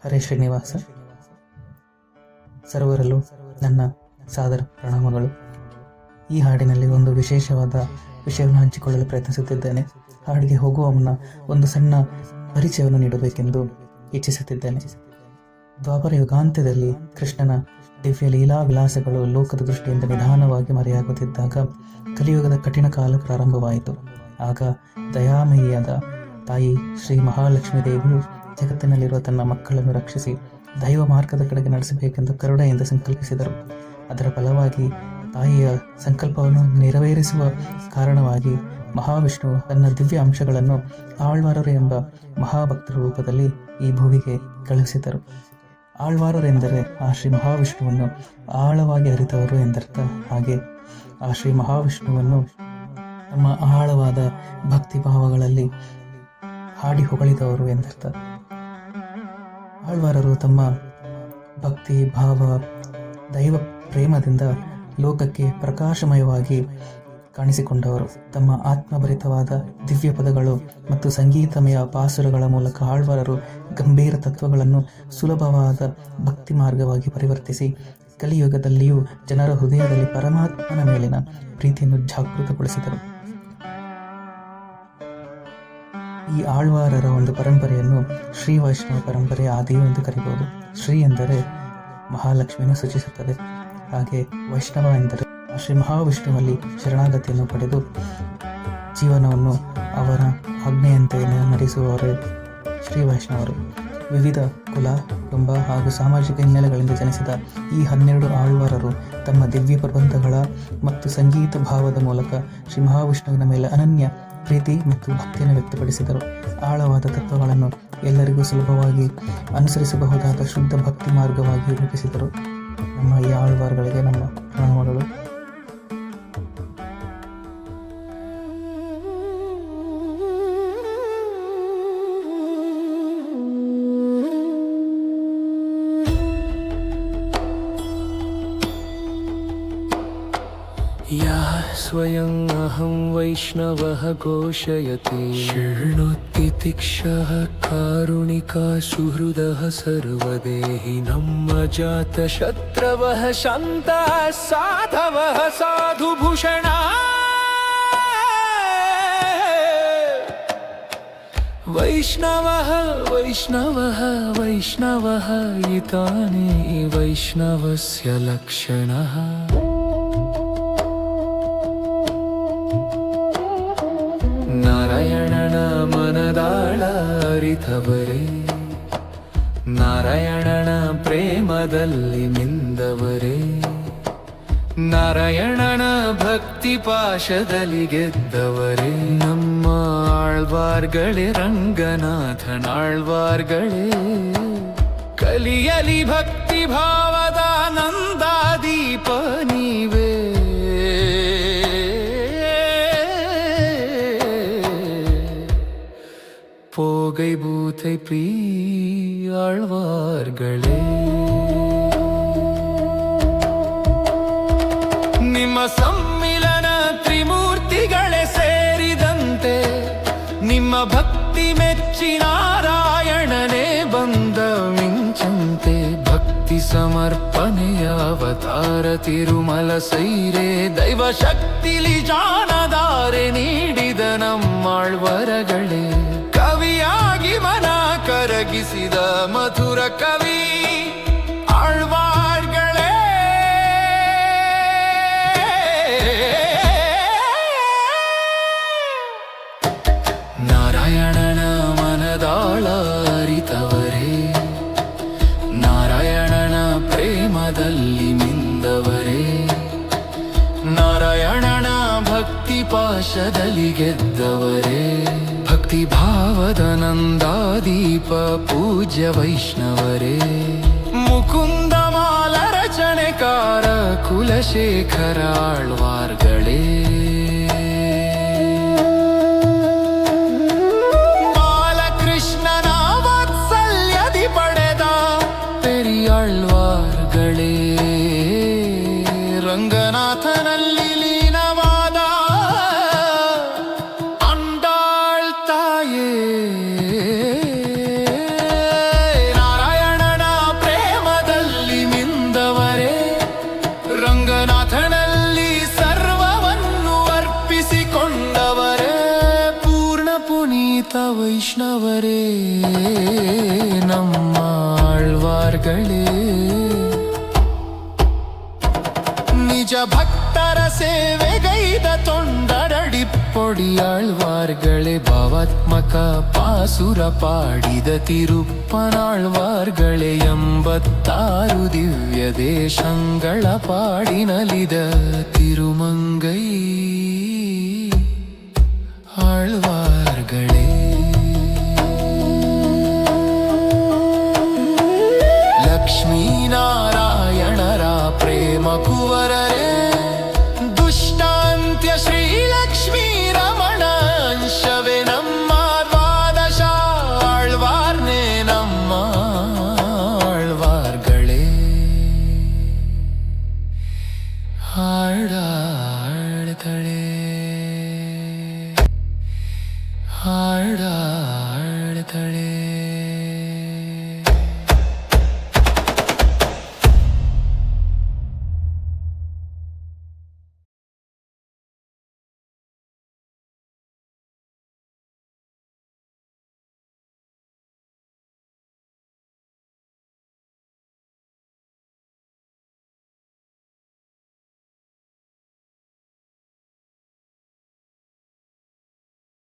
ಹರೇ ಶ್ರೀನಿವಾಸ. ಸರ್ವರಲ್ಲೂ ನನ್ನ ಸಾದರ ಪ್ರಣಾಮಗಳು. ಈ ಹಾಡಿನಲ್ಲಿ ಒಂದು ವಿಶೇಷವಾದ ವಿಷಯವನ್ನು ಹಂಚಿಕೊಳ್ಳಲು ಪ್ರಯತ್ನಿಸುತ್ತಿದ್ದೇನೆ. ಹಾಡಿಗೆ ಹೋಗುವ ಮುನ್ನ ಒಂದು ಸಣ್ಣ ಪರಿಚಯವನ್ನು ನೀಡಬೇಕೆಂದು ಇಚ್ಛಿಸುತ್ತಿದ್ದೇನೆ. ದ್ವಾಪರ ಯುಗಾಂತ್ಯದಲ್ಲಿ ಕೃಷ್ಣನ ದಿವ್ಯ ಲೀಲಾ ವಿಲಾಸಗಳು ಲೋಕದ ದೃಷ್ಟಿಯಿಂದ ನಿಧಾನವಾಗಿ ಮರೆಯಾಗುತ್ತಿದ್ದಾಗ ಕಲಿಯುಗದ ಕಠಿಣ ಕಾಲ ಪ್ರಾರಂಭವಾಯಿತು. ಆಗ ದಯಾಮಯಿಯಾದ ತಾಯಿ ಶ್ರೀ ಮಹಾಲಕ್ಷ್ಮೀ ದೇವಿಯು ಜಗತ್ತಿನಲ್ಲಿರುವ ತನ್ನ ಮಕ್ಕಳನ್ನು ರಕ್ಷಿಸಿ ದೈವ ಮಾರ್ಗದ ಕಡೆಗೆ ನಡೆಸಬೇಕೆಂದು ಕರುಣೆಯಿಂದ ಸಂಕಲ್ಪಿಸಿದರು. ಅದರ ಫಲವಾಗಿ ತಾಯಿಯ ಸಂಕಲ್ಪವನ್ನು ನೆರವೇರಿಸುವ ಕಾರಣವಾಗಿ ಮಹಾವಿಷ್ಣುವು ತನ್ನ ದಿವ್ಯ ಅಂಶಗಳನ್ನು ಆಳ್ವಾರರು ಎಂಬ ಮಹಾಭಕ್ತರ ರೂಪದಲ್ಲಿ ಈ ಭೂಮಿಗೆ ಕಳುಹಿಸಿದರು. ಆಳ್ವಾರರೆಂದರೆ ಆ ಶ್ರೀ ಮಹಾವಿಷ್ಣುವನ್ನು ಆಳವಾಗಿ ಅರಿತವರು ಎಂದರ್ಥ. ಹಾಗೆ ಆ ಶ್ರೀ ಮಹಾವಿಷ್ಣುವನ್ನು ತಮ್ಮ ಆಳವಾದ ಭಕ್ತಿ ಭಾವಗಳಲ್ಲಿ ಹಾಡಿ ಹೊಗಳಿದವರು ಎಂದರ್ಥ. ಆಳ್ವಾರರು ತಮ್ಮ ಭಕ್ತಿ ಭಾವ ದೈವ ಪ್ರೇಮದಿಂದ ಲೋಕಕ್ಕೆ ಪ್ರಕಾಶಮಯವಾಗಿ ಕಾಣಿಸಿಕೊಂಡವರು. ತಮ್ಮ ಆತ್ಮಭರಿತವಾದ ದಿವ್ಯ ಪದಗಳು ಮತ್ತು ಸಂಗೀತಮಯ ಪಾಸುರಗಳ ಮೂಲಕ ಆಳ್ವಾರರು ಗಂಭೀರ ತತ್ವಗಳನ್ನು ಸುಲಭವಾದ ಭಕ್ತಿ ಮಾರ್ಗವಾಗಿ ಪರಿವರ್ತಿಸಿ ಕಲಿಯುಗದಲ್ಲಿಯೂ ಜನರ ಹೃದಯದಲ್ಲಿ ಪರಮಾತ್ಮನ ಮೇಲಿನ ಪ್ರೀತಿಯನ್ನು ಜಾಗೃತಗೊಳಿಸಿದರು. ಈ ಆಳ್ವಾರರ ಒಂದು ಪರಂಪರೆಯನ್ನು ಶ್ರೀ ವೈಷ್ಣವ ಪರಂಪರೆಯ ಆದಿಯು ಎಂದು ಕರೆಯಬಹುದು. ಶ್ರೀ ಎಂದರೆ ಮಹಾಲಕ್ಷ್ಮಿಯನ್ನು ಸೂಚಿಸುತ್ತದೆ. ಹಾಗೆ ವೈಷ್ಣವ ಎಂದರೆ ಶ್ರೀ ಮಹಾವಿಷ್ಣುವಲ್ಲಿ ಶರಣಾಗತಿಯನ್ನು ಪಡೆದು ಜೀವನವನ್ನು ಅವರ ಆಜ್ಞೆಯಂತೆ ನಡೆಸುವವರೇ ಶ್ರೀ ವೈಷ್ಣವರು. ವಿವಿಧ ಕುಲ, ಕುಟುಂಬ ಹಾಗೂ ಸಾಮಾಜಿಕ ಹಿನ್ನೆಲೆಗಳಿಂದ ಜನಿಸಿದ ಈ 12 ಆಳ್ವಾರರು ತಮ್ಮ ದಿವ್ಯ ಪ್ರಬಂಧಗಳ ಮತ್ತು ಸಂಗೀತ ಭಾವದ ಮೂಲಕ ಶ್ರೀ ಮಹಾವಿಷ್ಣುವಿನ ಮೇಲೆ ಅನನ್ಯ ಪ್ರೀತಿ ಮತ್ತು ಭಕ್ತಿಯನ್ನು ವ್ಯಕ್ತಪಡಿಸಿದರು. ಆಳವಾದ ತತ್ವಗಳನ್ನು ಎಲ್ಲರಿಗೂ ಸುಲಭವಾಗಿ ಅನುಸರಿಸಬಹುದಾದ ಶುದ್ಧ ಭಕ್ತಿ ಮಾರ್ಗವಾಗಿ ರೂಪಿಸಿದರು. ನಮ್ಮ ಈ ಆಳ್ವಾರಗಳಿಗೆ ನಮ್ಮ ಪ್ರಣಾಮಗಳು. या स्वयं अहं वैष्णवः घोषयते शृणोति तिक्षः कारुणिका सुहृदः सर्वदेहिनं अजातशत्रवः शान्तः साधवः साधुभूषणाः वैष्णवः वैष्णवः वैष्णवः इतानि वैष्णवस्य लक्षणः ನಾರಾಯಣನ ಮನದಾಳ ಅರಿತವರೇ, ನಾರಾಯಣನ ಪ್ರೇಮದಲ್ಲಿ ಮಿಂದವರೇ, ನಾರಾಯಣನ ಭಕ್ತಿ ಪಾಶದಲ್ಲಿ ಗೆದ್ದವರೇ ನಮ್ಮ ಆಳ್ವಾರ್ಗಳೇ, ರಂಗನಾಥನ ಆಳ್ವಾರ್ಗಳೇ. ಕಲಿಯಲಿ ಭಕ್ತಿ ಭಾವದ ನಂದಾದೀಪ ನೀವೇ. போகை பூத்தை ஆழ்வார்களே, ನಿಮ್ಮ ಸಮ್ಮಿಲನ ತ್ರಿಮೂರ್ತಿಗಳೇ ಸೇರಿದಂತೆ ನಿಮ್ಮ ಭಕ್ತಿ ಮೆಚ್ಚಿ ನಾರಾಯಣನೇ ಬಂದ ಮಿಂಚಂತೆ. ಭಕ್ತಿ ಸಮರ್ಪಣೆಯ ಅವತಾರ ತಿರುಮಲ ಸೈರೆ ದೈವ ಶಕ್ತಿಲಿ ಜಾನದಾರೆ ನೀಡಿದ ನಮ್ಮಾಳ್ವರಗಳೇ. ಕವಿಯಾಗಿ ಮನ ಕರಗಿಸಿದ ಮಧುರ ಕವಿ ಆಳ್ವಾರ್ಗಳೇ. ನಾರಾಯಣನ ಮನದಾಳ ಅರಿತವರೇ, ನಾರಾಯಣನ ಪ್ರೇಮದಲ್ಲಿ ಮಿಂದವರೇ, ನಾರಾಯಣನ ಭಕ್ತಿ ಪಾಶದಲ್ಲಿ ಗೆದ್ದವರೇ. ಭಕ್ತಿ ಭಾವದ ನಂದಾದೀಪ ಪೂಜ್ಯ ವೈಷ್ಣವರೇ. ಮುಕುಂದ ಮಾಲ ರಚನೆಕಾರ ಕುಲಶೇಖರ ಆಳ್ವಾರ್ಗಳೇ. ಬಾಲಕೃಷ್ಣನ ವಾತ್ಸಲ್ಯದಿ ಪಡೆದ ಪೆರಿಯಾಳ್ವಾರ್ಗಳೇ. ರಂಗನಾಥನಲ್ಲಿ ಲೀನವಾದ ಅಂಡಾಳ್ ತಾಯೇ. ನಾರಾಯಣ ನಮ್ಮ ಆಳ್ವಾರ್ಗಳೇ ನಿಜ ಭಕ್ತರ ಸೇವೆಗೈದ ತೊಂಡರಡಿ ಪೊಡಿಯಾಳ್ವಾರ್ಗಳೇ ಭಾವಾತ್ಮಕ ಪಾಸುರ ಪಾಡಿದ ತಿರುಪ್ಪನಾಳ್ವಾರ್ಗಳೇ 86 ದಿವ್ಯ ದೇಶಗಳ ಪಾಡಿನಲಿದ ತಿರುಮಂಗೈ ಆಳ್ವಾರ್